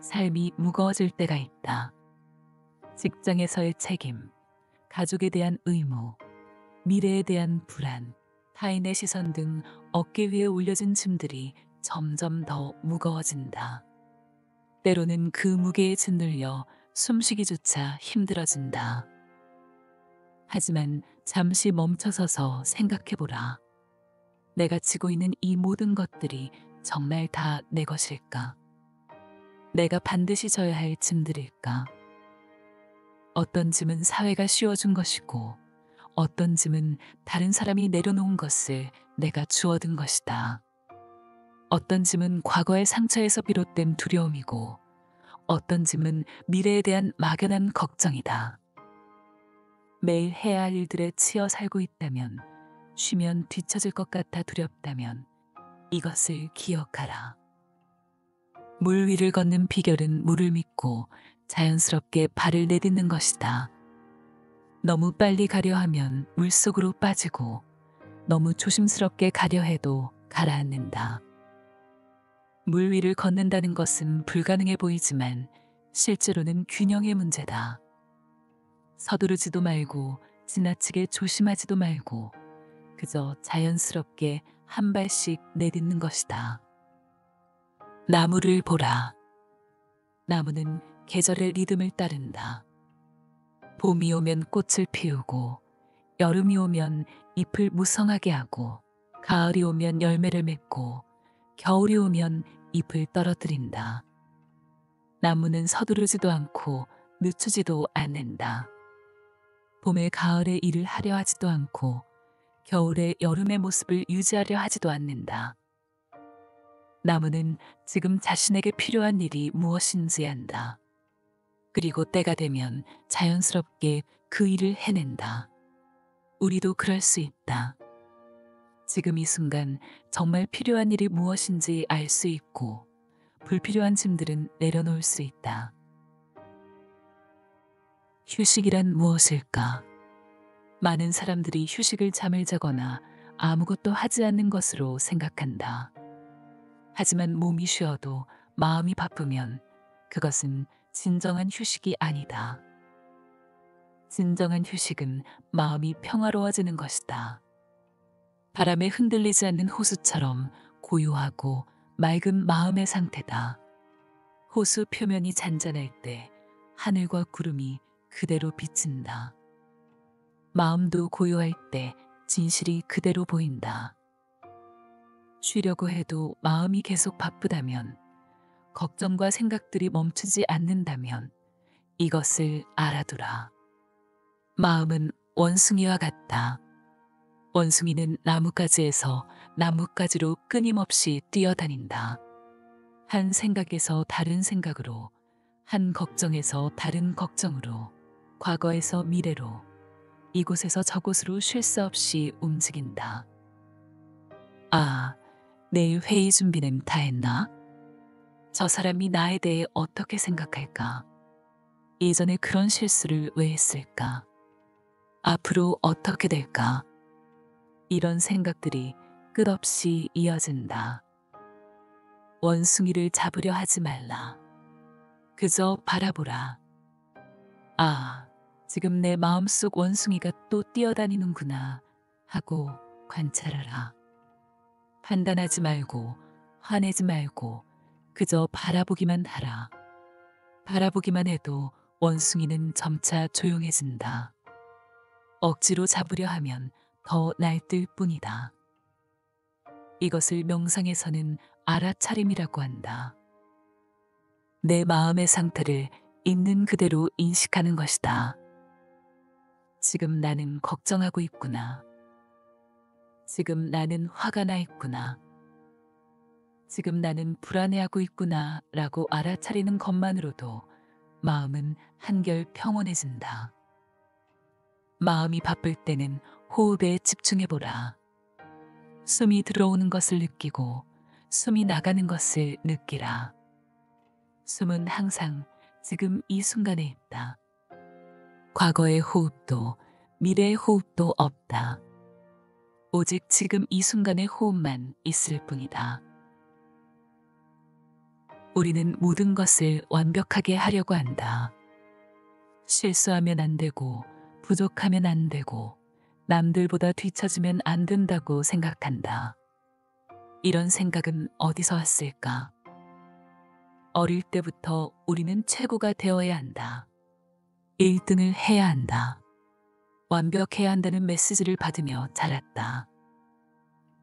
삶이 무거워질 때가 있다. 직장에서의 책임, 가족에 대한 의무, 미래에 대한 불안, 타인의 시선 등 어깨 위에 올려진 짐들이 점점 더 무거워진다. 때로는 그 무게에 짓눌려 숨쉬기조차 힘들어진다. 하지만 잠시 멈춰서서 생각해보라. 내가 지고 있는 이 모든 것들이 정말 다 내 것일까? 내가 반드시 져야 할 짐들일까? 어떤 짐은 사회가 씌워준 것이고, 어떤 짐은 다른 사람이 내려놓은 것을 내가 주워든 것이다. 어떤 짐은 과거의 상처에서 비롯된 두려움이고, 어떤 짐은 미래에 대한 막연한 걱정이다. 매일 해야 할 일들에 치여 살고 있다면, 쉬면 뒤처질 것 같아 두렵다면, 이것을 기억하라. 물 위를 걷는 비결은 물을 믿고 자연스럽게 발을 내딛는 것이다. 너무 빨리 가려 하면 물속으로 빠지고, 너무 조심스럽게 가려 해도 가라앉는다. 물 위를 걷는다는 것은 불가능해 보이지만 실제로는 균형의 문제다. 서두르지도 말고 지나치게 조심하지도 말고 그저 자연스럽게 한 발씩 내딛는 것이다. 나무를 보라. 나무는 계절의 리듬을 따른다. 봄이 오면 꽃을 피우고, 여름이 오면 잎을 무성하게 하고, 가을이 오면 열매를 맺고, 겨울이 오면 잎을 떨어뜨린다. 나무는 서두르지도 않고 늦추지도 않는다. 봄에 가을의 일을 하려 하지도 않고, 겨울에 여름의 모습을 유지하려 하지도 않는다. 나무는 지금 자신에게 필요한 일이 무엇인지 안다. 그리고 때가 되면 자연스럽게 그 일을 해낸다. 우리도 그럴 수 있다. 지금 이 순간 정말 필요한 일이 무엇인지 알 수 있고, 불필요한 짐들은 내려놓을 수 있다. 휴식이란 무엇일까? 많은 사람들이 휴식을 잠을 자거나 아무것도 하지 않는 것으로 생각한다. 하지만 몸이 쉬어도 마음이 바쁘면 그것은 진정한 휴식이 아니다. 진정한 휴식은 마음이 평화로워지는 것이다. 바람에 흔들리지 않는 호수처럼 고요하고 맑은 마음의 상태다. 호수 표면이 잔잔할 때 하늘과 구름이 그대로 비친다. 마음도 고요할 때 진실이 그대로 보인다. 쉬려고 해도 마음이 계속 바쁘다면, 걱정과 생각들이 멈추지 않는다면 이것을 알아두라. 마음은 원숭이와 같다. 원숭이는 나뭇가지에서 나뭇가지로 끊임없이 뛰어다닌다. 한 생각에서 다른 생각으로, 한 걱정에서 다른 걱정으로, 과거에서 미래로, 이곳에서 저곳으로 쉴 새 없이 움직인다. 아, 내일 회의 준비는 다 했나? 저 사람이 나에 대해 어떻게 생각할까? 예전에 그런 실수를 왜 했을까? 앞으로 어떻게 될까? 이런 생각들이 끝없이 이어진다. 원숭이를 잡으려 하지 말라. 그저 바라보라. 아, 지금 내 마음속 원숭이가 또 뛰어다니는구나 하고 관찰하라. 판단하지 말고 화내지 말고 그저 바라보기만 하라. 바라보기만 해도 원숭이는 점차 조용해진다. 억지로 잡으려 하면 더 날뛸 뿐이다. 이것을 명상에서는 알아차림이라고 한다. 내 마음의 상태를 있는 그대로 인식하는 것이다. 지금 나는 걱정하고 있구나. 지금 나는 화가 나 있구나. 지금 나는 불안해하고 있구나 라고 알아차리는 것만으로도 마음은 한결 평온해진다. 마음이 바쁠 때는 호흡에 집중해보라. 숨이 들어오는 것을 느끼고 숨이 나가는 것을 느끼라. 숨은 항상 지금 이 순간에 있다. 과거의 호흡도 미래의 호흡도 없다. 오직 지금 이 순간의 호흡만 있을 뿐이다. 우리는 모든 것을 완벽하게 하려고 한다. 실수하면 안 되고, 부족하면 안 되고, 남들보다 뒤처지면 안 된다고 생각한다. 이런 생각은 어디서 왔을까? 어릴 때부터 우리는 최고가 되어야 한다. 1등을 해야 한다. 완벽해야 한다는 메시지를 받으며 자랐다.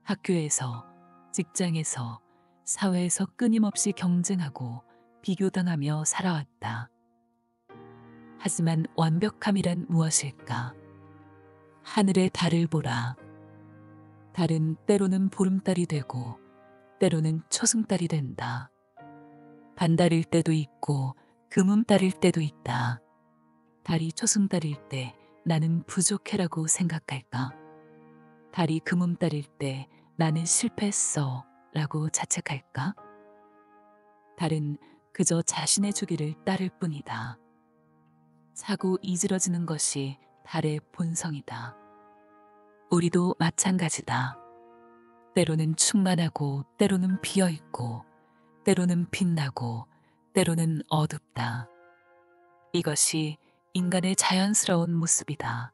학교에서, 직장에서, 사회에서 끊임없이 경쟁하고 비교당하며 살아왔다. 하지만 완벽함이란 무엇일까? 하늘의 달을 보라. 달은 때로는 보름달이 되고 때로는 초승달이 된다. 반달일 때도 있고 금음달일 때도 있다. 달이 초승달일 때 나는 부족해라고 생각할까? 달이 금음달일 때 나는 실패했어 라고 자책할까? 달은 그저 자신의 주기를 따를 뿐이다. 차고 이지러지는 것이 달의 본성이다. 우리도 마찬가지다. 때로는 충만하고 때로는 비어있고 때로는 빛나고 때로는 어둡다. 이것이 인간의 자연스러운 모습이다.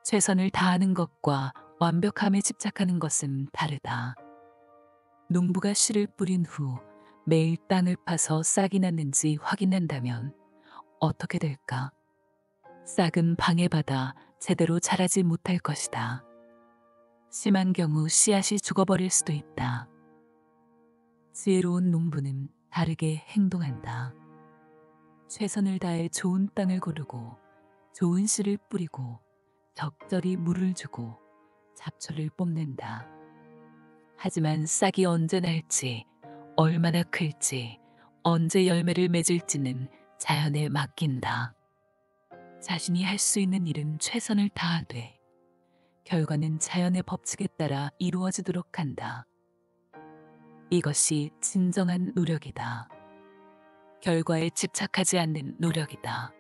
최선을 다하는 것과 완벽함에 집착하는 것은 다르다. 농부가 씨를 뿌린 후 매일 땅을 파서 싹이 났는지 확인한다면 어떻게 될까? 싹은 방해받아 제대로 자라지 못할 것이다. 심한 경우 씨앗이 죽어버릴 수도 있다. 지혜로운 농부는 다르게 행동한다. 최선을 다해 좋은 땅을 고르고 좋은 씨를 뿌리고 적절히 물을 주고 잡초를 뽑는다. 하지만 싹이 언제 날지, 얼마나 클지, 언제 열매를 맺을지는 자연에 맡긴다. 자신이 할 수 있는 일은 최선을 다하되 결과는 자연의 법칙에 따라 이루어지도록 한다. 이것이 진정한 노력이다. 결과에 집착하지 않는 노력이다.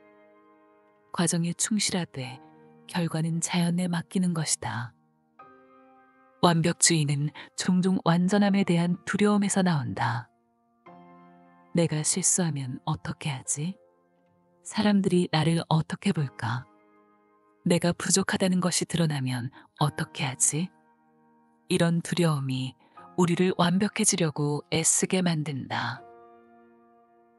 과정에 충실하되 결과는 자연에 맡기는 것이다. 완벽주의는 종종 완전함에 대한 두려움에서 나온다. 내가 실수하면 어떻게 하지? 사람들이 나를 어떻게 볼까? 내가 부족하다는 것이 드러나면 어떻게 하지? 이런 두려움이 우리를 완벽해지려고 애쓰게 만든다.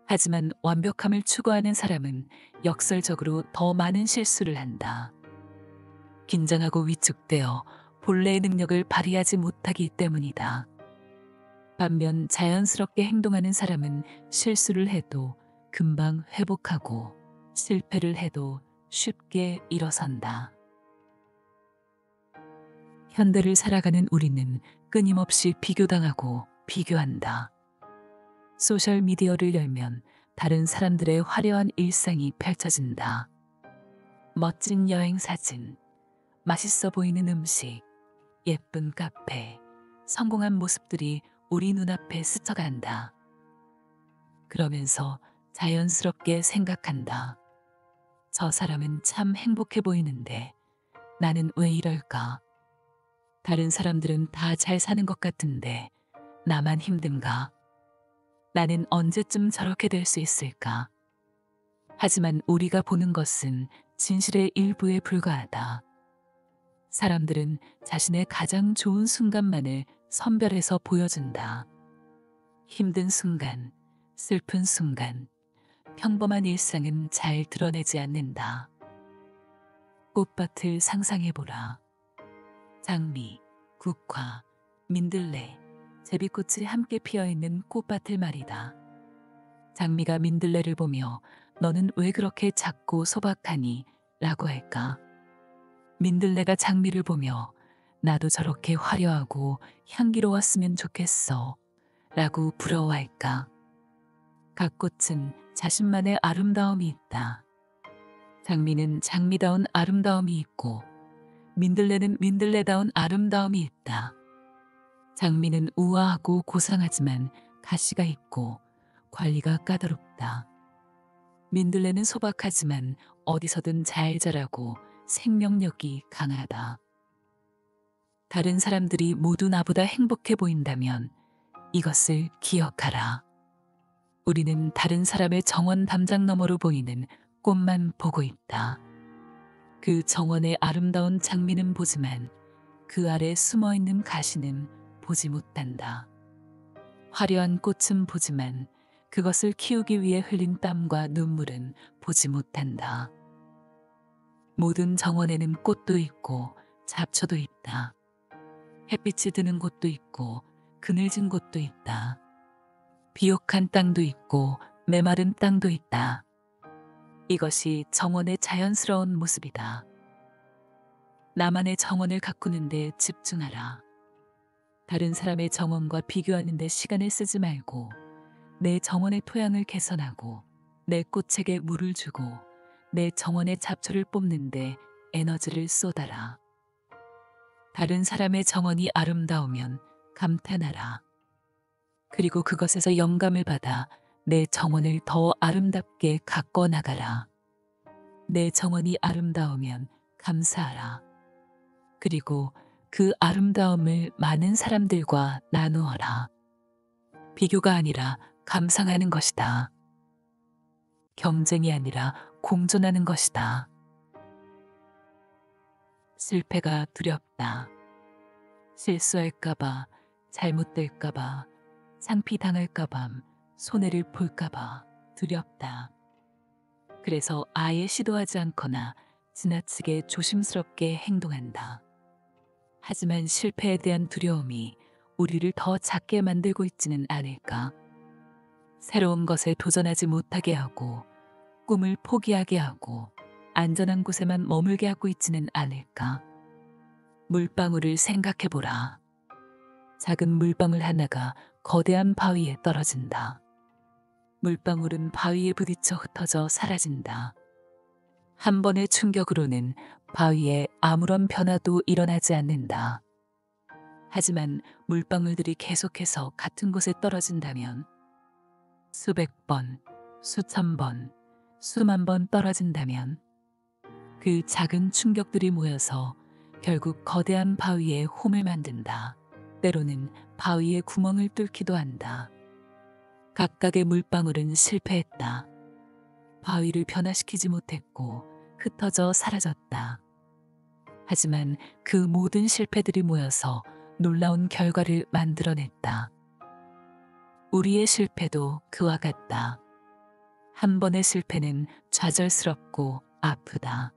하지만 완벽함을 추구하는 사람은 역설적으로 더 많은 실수를 한다. 긴장하고 위축되어 본래의 능력을 발휘하지 못하기 때문이다. 반면 자연스럽게 행동하는 사람은 실수를 해도 금방 회복하고 실패를 해도 쉽게 일어선다. 현대를 살아가는 우리는 끊임없이 비교당하고 비교한다. 소셜미디어를 열면 다른 사람들의 화려한 일상이 펼쳐진다. 멋진 여행 사진, 맛있어 보이는 음식, 예쁜 카페, 성공한 모습들이 우리 눈앞에 스쳐간다. 그러면서 자연스럽게 생각한다. 저 사람은 참 행복해 보이는데 나는 왜 이럴까? 다른 사람들은 다 잘 사는 것 같은데 나만 힘든가? 나는 언제쯤 저렇게 될 수 있을까? 하지만 우리가 보는 것은 진실의 일부에 불과하다. 사람들은 자신의 가장 좋은 순간만을 선별해서 보여준다. 힘든 순간, 슬픈 순간, 평범한 일상은 잘 드러내지 않는다. 꽃밭을 상상해보라. 장미, 국화, 민들레, 제비꽃이 함께 피어있는 꽃밭을 말이다. 장미가 민들레를 보며 너는 왜 그렇게 작고 소박하니? 라고 할까? 민들레가 장미를 보며 나도 저렇게 화려하고 향기로웠으면 좋겠어 라고 부러워할까? 각 꽃은 자신만의 아름다움이 있다. 장미는 장미다운 아름다움이 있고 민들레는 민들레다운 아름다움이 있다. 장미는 우아하고 고상하지만 가시가 있고 관리가 까다롭다. 민들레는 소박하지만 어디서든 잘 자라고 생명력이 강하다. 다른 사람들이 모두 나보다 행복해 보인다면 이것을 기억하라. 우리는 다른 사람의 정원 담장 너머로 보이는 꽃만 보고 있다. 그 정원의 아름다운 장미는 보지만 그 아래 숨어 있는 가시는 보지 못한다. 화려한 꽃은 보지만 그것을 키우기 위해 흘린 땀과 눈물은 보지 못한다. 모든 정원에는 꽃도 있고 잡초도 있다. 햇빛이 드는 곳도 있고 그늘진 곳도 있다. 비옥한 땅도 있고 메마른 땅도 있다. 이것이 정원의 자연스러운 모습이다. 나만의 정원을 가꾸는 데 집중하라. 다른 사람의 정원과 비교하는 데 시간을 쓰지 말고 내 정원의 토양을 개선하고 내 꽃에게 물을 주고 내 정원의 잡초를 뽑는 데 에너지를 쏟아라. 다른 사람의 정원이 아름다우면 감탄하라. 그리고 그것에서 영감을 받아 내 정원을 더 아름답게 가꿔 나가라. 내 정원이 아름다우면 감사하라. 그리고 그 아름다움을 많은 사람들과 나누어라. 비교가 아니라 감상하는 것이다. 경쟁이 아니라 공존하는 것이다. 실패가 두렵다. 실수할까봐, 잘못될까봐, 창피당할까봐, 손해를 볼까봐 두렵다. 그래서 아예 시도하지 않거나 지나치게 조심스럽게 행동한다. 하지만 실패에 대한 두려움이 우리를 더 작게 만들고 있지는 않을까? 새로운 것에 도전하지 못하게 하고 꿈을 포기하게 하고 안전한 곳에만 머물게 하고 있지는 않을까? 물방울을 생각해보라. 작은 물방울 하나가 거대한 바위에 떨어진다. 물방울은 바위에 부딪혀 흩어져 사라진다. 한 번의 충격으로는 바위에 아무런 변화도 일어나지 않는다. 하지만 물방울들이 계속해서 같은 곳에 떨어진다면 수백 번, 수천 번, 수만 번 떨어진다면 그 작은 충격들이 모여서 결국 거대한 바위에 홈을 만든다. 때로는 바위에 구멍을 뚫기도 한다. 각각의 물방울은 실패했다. 바위를 변화시키지 못했고 흩어져 사라졌다. 하지만 그 모든 실패들이 모여서 놀라운 결과를 만들어냈다. 우리의 실패도 그와 같다. 한 번의 실패는 좌절스럽고 아프다.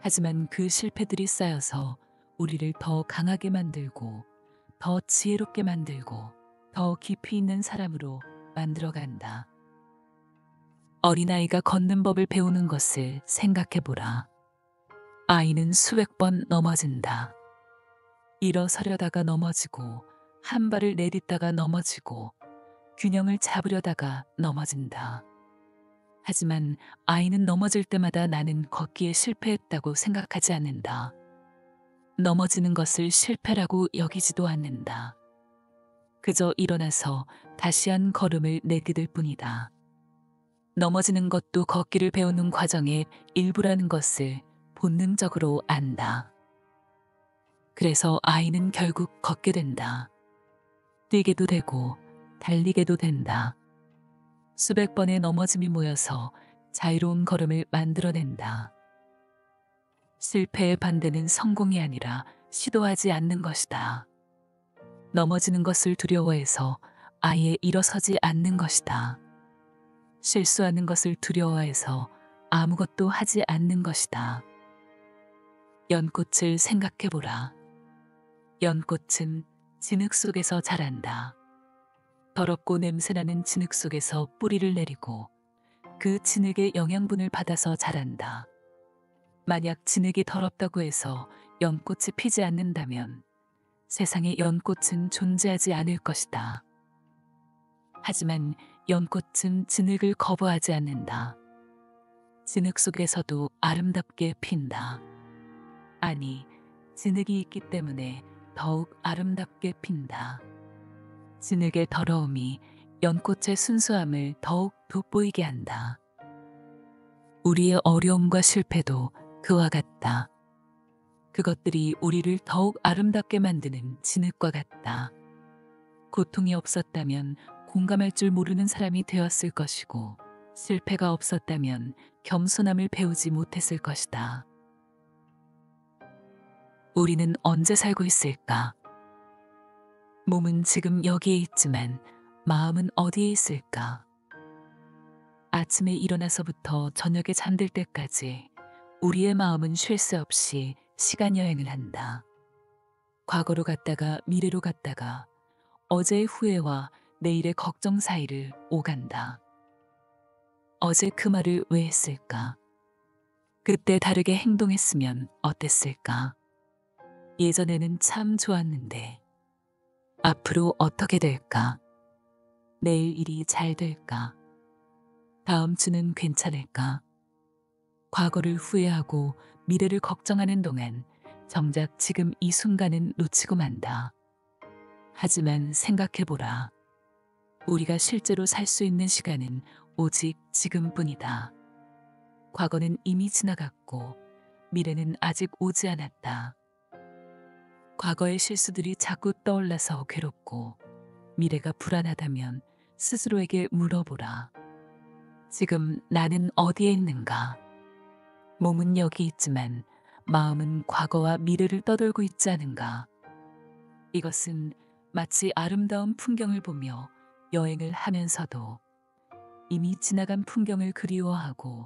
하지만 그 실패들이 쌓여서 우리를 더 강하게 만들고 더 지혜롭게 만들고 더 깊이 있는 사람으로 만들어간다. 어린아이가 걷는 법을 배우는 것을 생각해보라. 아이는 수백 번 넘어진다. 일어서려다가 넘어지고 한 발을 내딛다가 넘어지고 균형을 잡으려다가 넘어진다. 하지만 아이는 넘어질 때마다 나는 걷기에 실패했다고 생각하지 않는다. 넘어지는 것을 실패라고 여기지도 않는다. 그저 일어나서 다시 한 걸음을 내디딜 뿐이다. 넘어지는 것도 걷기를 배우는 과정의 일부라는 것을 본능적으로 안다. 그래서 아이는 결국 걷게 된다. 뛰게도 되고 달리게도 된다. 수백 번의 넘어짐이 모여서 자유로운 걸음을 만들어낸다. 실패의 반대는 성공이 아니라 시도하지 않는 것이다. 넘어지는 것을 두려워해서 아예 일어서지 않는 것이다. 실수하는 것을 두려워해서 아무것도 하지 않는 것이다. 연꽃을 생각해보라. 연꽃은 진흙 속에서 자란다. 더럽고 냄새나는 진흙 속에서 뿌리를 내리고 그 진흙의 영양분을 받아서 자란다. 만약 진흙이 더럽다고 해서 연꽃이 피지 않는다면 세상에 연꽃은 존재하지 않을 것이다. 하지만 연꽃은 진흙을 거부하지 않는다. 진흙 속에서도 아름답게 핀다. 아니, 진흙이 있기 때문에 더욱 아름답게 핀다. 진흙의 더러움이 연꽃의 순수함을 더욱 돋보이게 한다. 우리의 어려움과 실패도 그와 같다. 그것들이 우리를 더욱 아름답게 만드는 진흙과 같다. 고통이 없었다면 공감할 줄 모르는 사람이 되었을 것이고, 실패가 없었다면 겸손함을 배우지 못했을 것이다. 우리는 언제 살고 있을까? 몸은 지금 여기에 있지만 마음은 어디에 있을까? 아침에 일어나서부터 저녁에 잠들 때까지 우리의 마음은 쉴 새 없이 시간 여행을 한다. 과거로 갔다가 미래로 갔다가 어제의 후회와 내일의 걱정 사이를 오간다. 어제 그 말을 왜 했을까? 그때 다르게 행동했으면 어땠을까? 예전에는 참 좋았는데 앞으로 어떻게 될까? 내일 일이 잘 될까? 다음 주는 괜찮을까? 과거를 후회하고 미래를 걱정하는 동안 정작 지금 이 순간은 놓치고 만다. 하지만 생각해보라. 우리가 실제로 살 수 있는 시간은 오직 지금뿐이다. 과거는 이미 지나갔고 미래는 아직 오지 않았다. 과거의 실수들이 자꾸 떠올라서 괴롭고 미래가 불안하다면 스스로에게 물어보라. 지금 나는 어디에 있는가? 몸은 여기 있지만 마음은 과거와 미래를 떠돌고 있지 않은가? 이것은 마치 아름다운 풍경을 보며 여행을 하면서도 이미 지나간 풍경을 그리워하고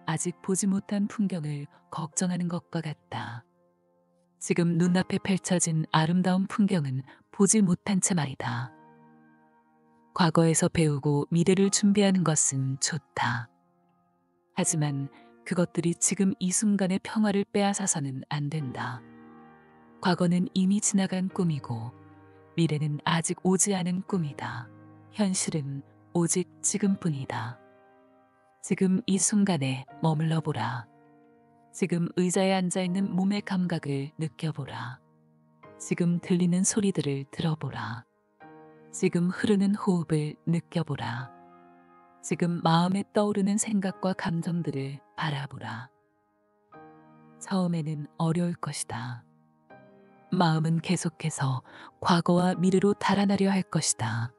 아직 보지 못한 풍경을 걱정하는 것과 같다. 지금 눈앞에 펼쳐진 아름다운 풍경은 보지 못한 채 말이다. 과거에서 배우고 미래를 준비하는 것은 좋다. 하지만 그것들이 지금 이 순간의 평화를 빼앗아서는 안 된다. 과거는 이미 지나간 꿈이고 미래는 아직 오지 않은 꿈이다. 현실은 오직 지금뿐이다. 지금 이 순간에 머물러 보라. 지금 의자에 앉아있는 몸의 감각을 느껴보라. 지금 들리는 소리들을 들어보라. 지금 흐르는 호흡을 느껴보라. 지금 마음에 떠오르는 생각과 감정들을 바라보라. 처음에는 어려울 것이다. 마음은 계속해서 과거와 미래로 달아나려 할 것이다.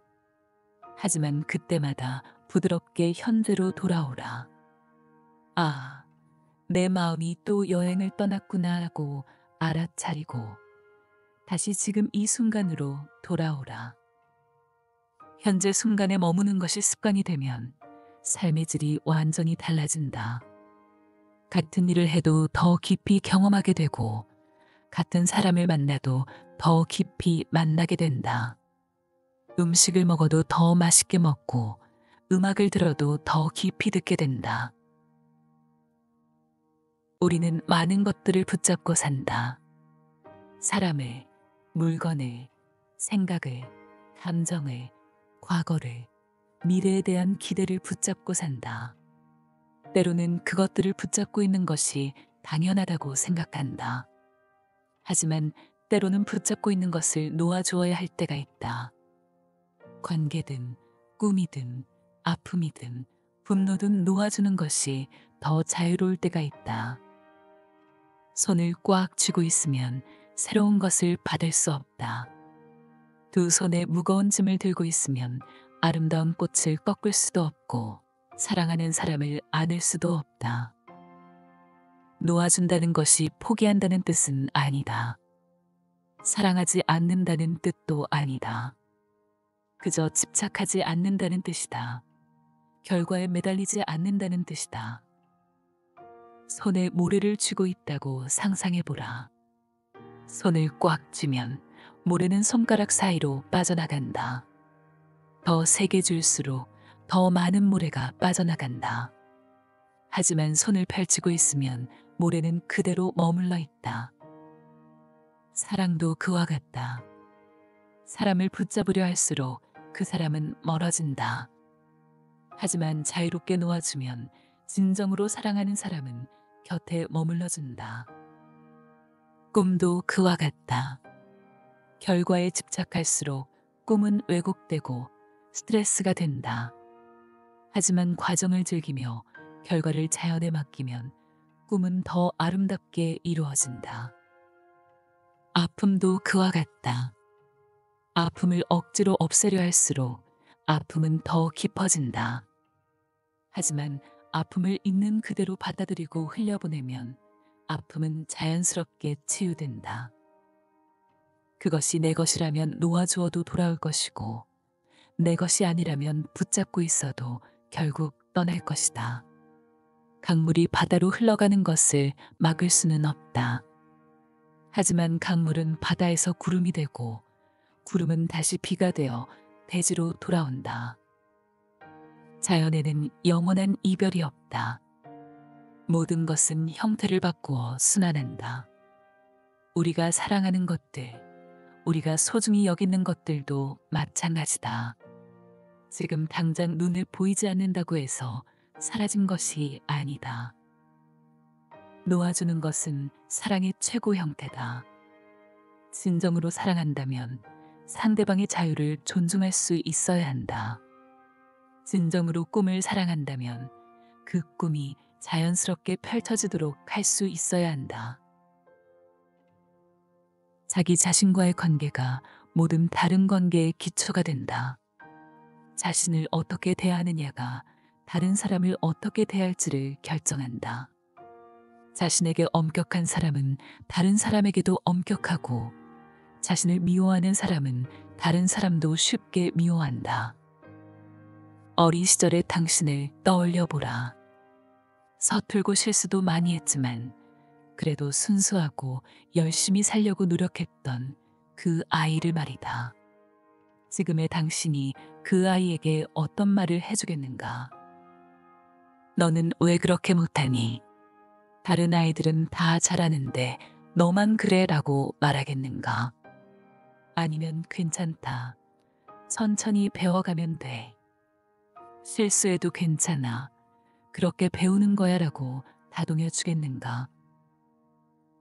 하지만 그때마다 부드럽게 현재로 돌아오라. 아, 내 마음이 또 여행을 떠났구나 하고 알아차리고 다시 지금 이 순간으로 돌아오라. 현재 순간에 머무는 것이 습관이 되면 삶의 질이 완전히 달라진다. 같은 일을 해도 더 깊이 경험하게 되고 같은 사람을 만나도 더 깊이 만나게 된다. 음식을 먹어도 더 맛있게 먹고 음악을 들어도 더 깊이 듣게 된다. 우리는 많은 것들을 붙잡고 산다. 사람을, 물건을, 생각을, 감정을, 과거를, 미래에 대한 기대를 붙잡고 산다. 때로는 그것들을 붙잡고 있는 것이 당연하다고 생각한다. 하지만 때로는 붙잡고 있는 것을 놓아주어야 할 때가 있다. 관계든 꿈이든 아픔이든 분노든 놓아주는 것이 더 자유로울 때가 있다. 손을 꽉 쥐고 있으면 새로운 것을 받을 수 없다. 두 손에 무거운 짐을 들고 있으면 아름다운 꽃을 꺾을 수도 없고 사랑하는 사람을 안을 수도 없다. 놓아준다는 것이 포기한다는 뜻은 아니다. 사랑하지 않는다는 뜻도 아니다. 그저 집착하지 않는다는 뜻이다. 결과에 매달리지 않는다는 뜻이다. 손에 모래를 쥐고 있다고 상상해보라. 손을 꽉 쥐면 모래는 손가락 사이로 빠져나간다. 더 세게 줄수록 더 많은 모래가 빠져나간다. 하지만 손을 펼치고 있으면 모래는 그대로 머물러 있다. 사랑도 그와 같다. 사람을 붙잡으려 할수록 그 사람은 멀어진다. 하지만 자유롭게 놓아주면 진정으로 사랑하는 사람은 곁에 머물러준다. 꿈도 그와 같다. 결과에 집착할수록 꿈은 왜곡되고 스트레스가 된다. 하지만 과정을 즐기며 결과를 자연에 맡기면 꿈은 더 아름답게 이루어진다. 아픔도 그와 같다. 아픔을 억지로 없애려 할수록 아픔은 더 깊어진다. 하지만 아픔을 있는 그대로 받아들이고 흘려보내면 아픔은 자연스럽게 치유된다. 그것이 내 것이라면 놓아주어도 돌아올 것이고 내 것이 아니라면 붙잡고 있어도 결국 떠날 것이다. 강물이 바다로 흘러가는 것을 막을 수는 없다. 하지만 강물은 바다에서 구름이 되고 구름은 다시 비가 되어 대지로 돌아온다. 자연에는 영원한 이별이 없다. 모든 것은 형태를 바꾸어 순환한다. 우리가 사랑하는 것들, 우리가 소중히 여기는 것들도 마찬가지다. 지금 당장 눈에 보이지 않는다고 해서 사라진 것이 아니다. 놓아주는 것은 사랑의 최고 형태다. 진정으로 사랑한다면 상대방의 자유를 존중할 수 있어야 한다. 진정으로 꿈을 사랑한다면 그 꿈이 자연스럽게 펼쳐지도록 할 수 있어야 한다. 자기 자신과의 관계가 모든 다른 관계의 기초가 된다. 자신을 어떻게 대하느냐가 다른 사람을 어떻게 대할지를 결정한다. 자신에게 엄격한 사람은 다른 사람에게도 엄격하고 자신을 미워하는 사람은 다른 사람도 쉽게 미워한다. 어린 시절의 당신을 떠올려 보라. 서툴고 실수도 많이 했지만 그래도 순수하고 열심히 살려고 노력했던 그 아이를 말이다. 지금의 당신이 그 아이에게 어떤 말을 해주겠는가? 너는 왜 그렇게 못하니? 다른 아이들은 다 잘하는데 너만 그래 라고 말하겠는가? 아니면 괜찮다. 천천히 배워가면 돼. 실수해도 괜찮아. 그렇게 배우는 거야 라고 다독여 주겠는가?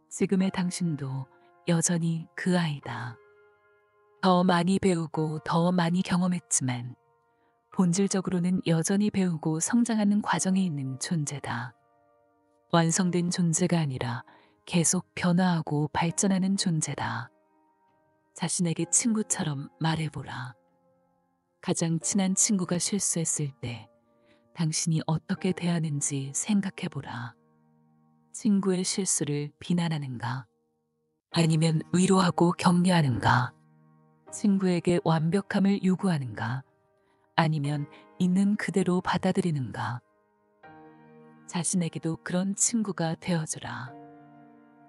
지금의 당신도 여전히 그 아이다. 더 많이 배우고 더 많이 경험했지만 본질적으로는 여전히 배우고 성장하는 과정에 있는 존재다. 완성된 존재가 아니라 계속 변화하고 발전하는 존재다. 자신에게 친구처럼 말해보라. 가장 친한 친구가 실수했을 때 당신이 어떻게 대하는지 생각해보라. 친구의 실수를 비난하는가? 아니면 위로하고 격려하는가? 친구에게 완벽함을 요구하는가? 아니면 있는 그대로 받아들이는가? 자신에게도 그런 친구가 되어주라.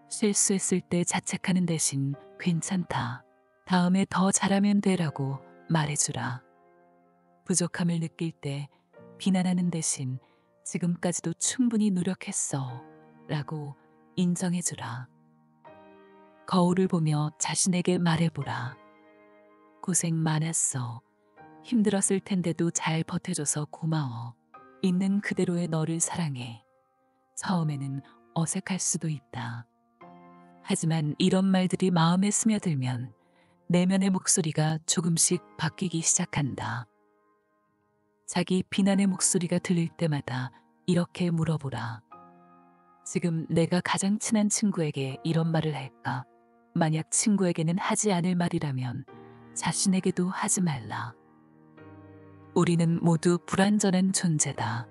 실수했을 때 자책하는 대신 괜찮다. 다음에 더 잘하면 되라고 말해주라. 부족함을 느낄 때 비난하는 대신 지금까지도 충분히 노력했어 라고 인정해주라. 거울을 보며 자신에게 말해보라. 고생 많았어. 힘들었을 텐데도 잘 버텨줘서 고마워. 있는 그대로의 너를 사랑해. 처음에는 어색할 수도 있다. 하지만 이런 말들이 마음에 스며들면 내면의 목소리가 조금씩 바뀌기 시작한다. 자기 비난의 목소리가 들릴 때마다 이렇게 물어보라. 지금 내가 가장 친한 친구에게 이런 말을 할까? 만약 친구에게는 하지 않을 말이라면 자신에게도 하지 말라. 우리는 모두 불완전한 존재다.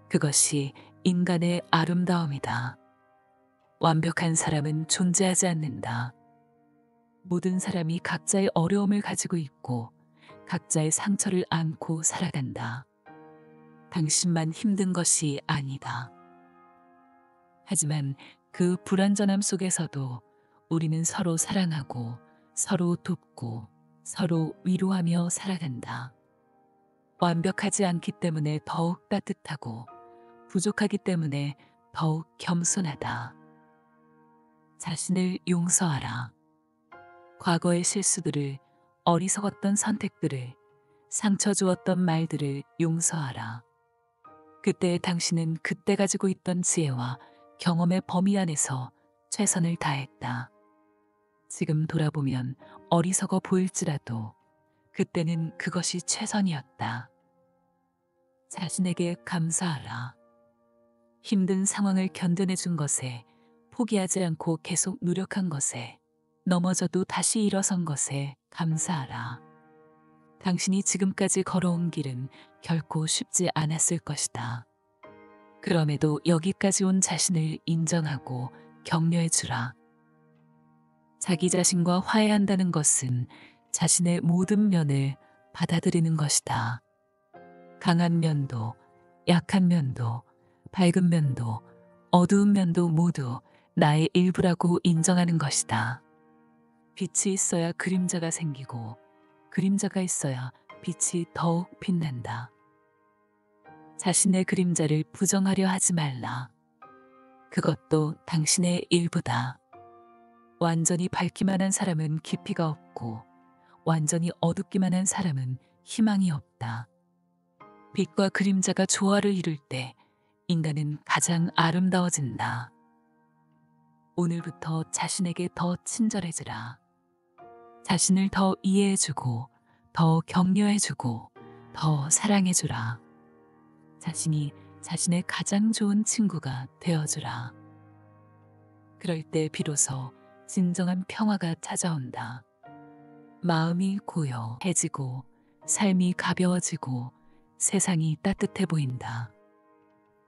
그것이 인간의 아름다움이다. 완벽한 사람은 존재하지 않는다. 모든 사람이 각자의 어려움을 가지고 있고 각자의 상처를 안고 살아간다. 당신만 힘든 것이 아니다. 하지만 그 불완전함 속에서도 우리는 서로 사랑하고 서로 돕고 서로 위로하며 살아간다. 완벽하지 않기 때문에 더욱 따뜻하고 부족하기 때문에 더욱 겸손하다. 자신을 용서하라. 과거의 실수들을, 어리석었던 선택들을, 상처 주었던 말들을 용서하라. 그때의 당신은 그때 가지고 있던 지혜와 경험의 범위 안에서 최선을 다했다. 지금 돌아보면 어리석어 보일지라도 그때는 그것이 최선이었다. 자신에게 감사하라. 힘든 상황을 견뎌내준 것에, 포기하지 않고 계속 노력한 것에, 넘어져도 다시 일어선 것에 감사하라. 당신이 지금까지 걸어온 길은 결코 쉽지 않았을 것이다. 그럼에도 여기까지 온 자신을 인정하고 격려해 주라. 자기 자신과 화해한다는 것은 자신의 모든 면을 받아들이는 것이다. 강한 면도, 약한 면도, 밝은 면도, 어두운 면도 모두 나의 일부라고 인정하는 것이다. 빛이 있어야 그림자가 생기고, 그림자가 있어야 빛이 더욱 빛난다. 자신의 그림자를 부정하려 하지 말라. 그것도 당신의 일부다. 완전히 밝기만 한 사람은 깊이가 없고, 완전히 어둡기만 한 사람은 희망이 없다. 빛과 그림자가 조화를 이룰 때 인간은 가장 아름다워진다. 오늘부터 자신에게 더 친절해지라. 자신을 더 이해해주고, 더 격려해주고, 더 사랑해주라. 자신이 자신의 가장 좋은 친구가 되어주라. 그럴 때 비로소 진정한 평화가 찾아온다. 마음이 고요해지고, 삶이 가벼워지고, 세상이 따뜻해 보인다.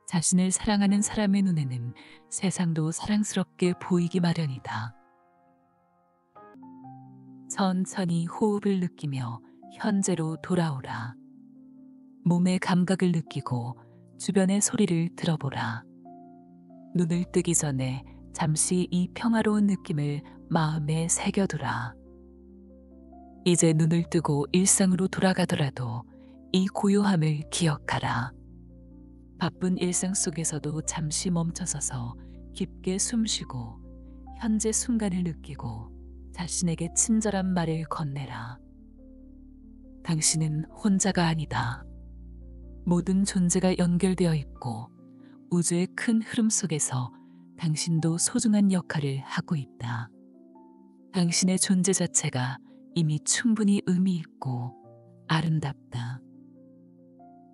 자신을 사랑하는 사람의 눈에는 세상도 사랑스럽게 보이기 마련이다. 천천히 호흡을 느끼며 현재로 돌아오라. 몸의 감각을 느끼고 주변의 소리를 들어보라. 눈을 뜨기 전에 잠시 이 평화로운 느낌을 마음에 새겨두라. 이제 눈을 뜨고 일상으로 돌아가더라도 이 고요함을 기억하라. 바쁜 일상 속에서도 잠시 멈춰서서 깊게 숨쉬고 현재 순간을 느끼고 자신에게 친절한 말을 건네라. 당신은 혼자가 아니다. 모든 존재가 연결되어 있고 우주의 큰 흐름 속에서 당신도 소중한 역할을 하고 있다. 당신의 존재 자체가 이미 충분히 의미 있고 아름답다.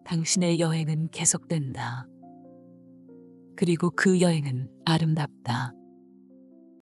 당신의 여행은 계속된다. 그리고 그 여행은 아름답다.